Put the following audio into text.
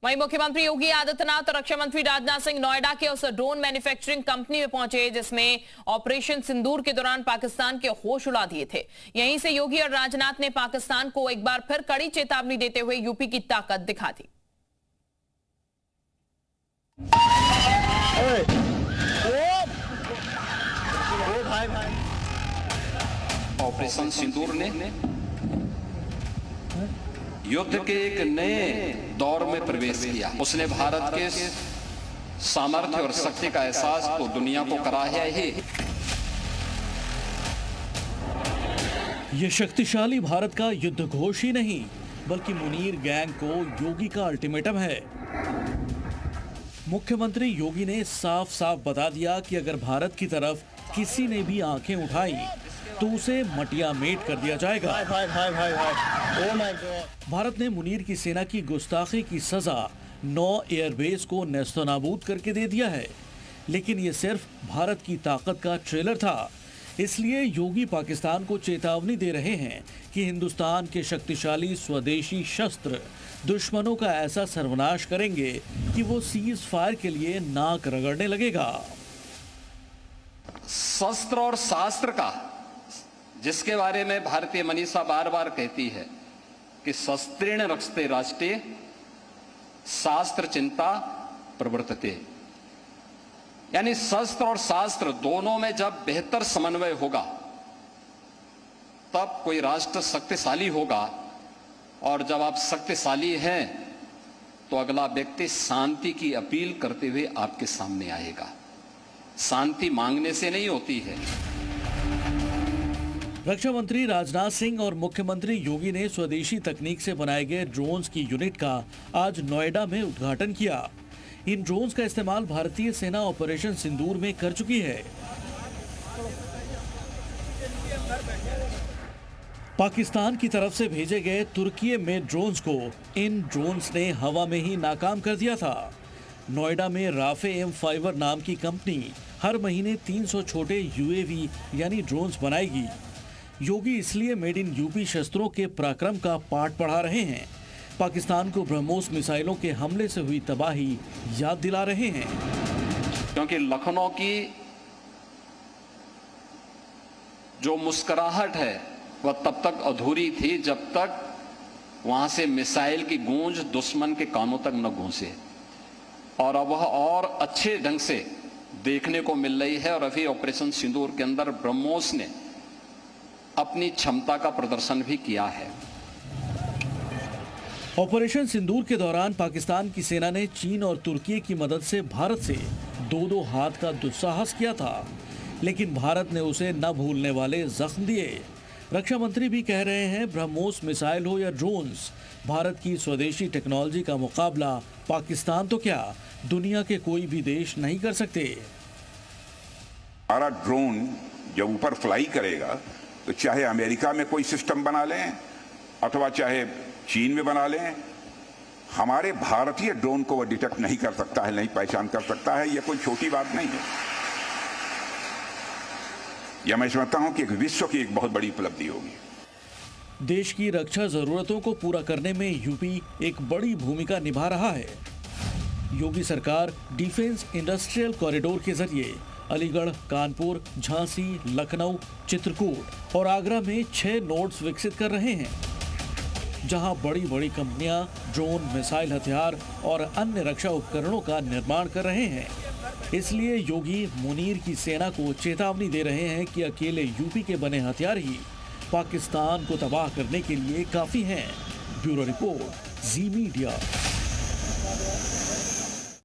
वहीं मुख्यमंत्री योगी आदित्यनाथ और रक्षा मंत्री राजनाथ सिंह नोएडा के उस ड्रोन मैन्युफैक्चरिंग कंपनी में पहुंचे जिसमें ऑपरेशन सिंदूर के दौरान पाकिस्तान के होश उड़ा दिए थे। यहीं से योगी और राजनाथ ने पाकिस्तान को एक बार फिर कड़ी चेतावनी देते हुए यूपी की ताकत दिखा दी। ऑपरेशन सिंदूर ने युद्ध के एक नए दौर में प्रवेश किया। उसने भारत के सामर्थ्य और शक्ति का एहसास तो दुनिया को कराया ही। ये शक्तिशाली भारत का युद्ध घोष ही नहीं बल्कि मुनीर गैंग को योगी का अल्टीमेटम है। मुख्यमंत्री योगी ने साफ साफ बता दिया कि अगर भारत की तरफ किसी ने भी आंखें उठाई तो उसे मटिया मेट कर दिया जाएगा। भारत ने मुनीर की सेना की गुस्ताखी की सजा 9 एयरबेस को नेस्तनाबूद करके दे दिया है, लेकिन ये सिर्फ भारत की ताकत का ट्रेलर था। इसलिए योगी पाकिस्तान को चेतावनी दे रहे हैं कि हिंदुस्तान के शक्तिशाली स्वदेशी शस्त्र दुश्मनों का ऐसा सर्वनाश करेंगे कि वो सीज फायर के लिए नाक रगड़ने लगेगा। शस्त्र और शास्त्र का, जिसके बारे में भारतीय मनीषा बार बार कहती है कि शस्त्रेण रक्षते राष्ट्रे शास्त्र चिंता प्रवर्तते, यानी शस्त्र और शास्त्र दोनों में जब बेहतर समन्वय होगा तब कोई राष्ट्र शक्तिशाली होगा। और जब आप शक्तिशाली हैं तो अगला व्यक्ति शांति की अपील करते हुए आपके सामने आएगा। शांति मांगने से नहीं होती है। रक्षा मंत्री राजनाथ सिंह और मुख्यमंत्री योगी ने स्वदेशी तकनीक से बनाए गए ड्रोन्स की यूनिट का आज नोएडा में उद्घाटन किया। इन ड्रोन्स का इस्तेमाल भारतीय सेना ऑपरेशन सिंदूर में कर चुकी है। पाकिस्तान की तरफ से भेजे गए तुर्की में ड्रोन्स को इन ड्रोन्स ने हवा में ही नाकाम कर दिया था। नोएडा में राफे एम फाइवर नाम की कंपनी हर महीने 300 छोटे यूएवी यानी ड्रोन्स बनाएगी। योगी इसलिए मेड इन यूपी शस्त्रों के पराक्रम का पाठ पढ़ा रहे हैं, पाकिस्तान को ब्रह्मोस मिसाइलों के हमले से हुई तबाही याद दिला रहे हैं। क्योंकि लखनऊ की जो मुस्कुराहट है वह तब तक अधूरी थी जब तक वहां से मिसाइल की गूंज दुश्मन के कानों तक न गूंजे, और अब वह और अच्छे ढंग से देखने को मिल रही है। और अभी ऑपरेशन सिंदूर के अंदर ब्रह्मोस ने अपनी क्षमता का प्रदर्शन भी किया है। ऑपरेशन सिंदूर के दौरान पाकिस्तान की सेना ने चीन और तुर्की की मदद से भारत से 2-2 हाथ का दुस्साहस किया था, लेकिन भारत ने उसे न भूलने वाले जख्म दिए। रक्षा मंत्री भी कह रहे हैं ब्रह्मोस मिसाइल हो या ड्रोन्स, भारत की स्वदेशी टेक्नोलॉजी का मुकाबला पाकिस्तान तो क्या दुनिया के कोई भी देश नहीं कर सकते। हमारा ड्रोन जब ऊपर फ्लाई करेगा तो चाहे अमेरिका में कोई सिस्टम बना लें अथवा चाहे चीन में बना लें, हमारे भारतीय ड्रोन को वो डिटेक्ट नहीं कर सकता है, नहीं पहचान कर सकता है। ये कोई छोटी बात नहीं है। यह मैं समझता हूं कि एक विश्व की एक बहुत बड़ी उपलब्धि होगी। देश की रक्षा जरूरतों को पूरा करने में यूपी एक बड़ी भूमिका निभा रहा है। योगी सरकार डिफेंस इंडस्ट्रियल कॉरिडोर के जरिए अलीगढ़, कानपुर, झांसी, लखनऊ, चित्रकूट और आगरा में 6 नोड्स विकसित कर रहे हैं, जहां बड़ी बड़ी कंपनियां ड्रोन, मिसाइल हथियार और अन्य रक्षा उपकरणों का निर्माण कर रहे हैं। इसलिए योगी मुनीर की सेना को चेतावनी दे रहे हैं कि अकेले यूपी के बने हथियार ही पाकिस्तान को तबाह करने के लिए काफी हैं। ब्यूरो रिपोर्ट, जी मीडिया।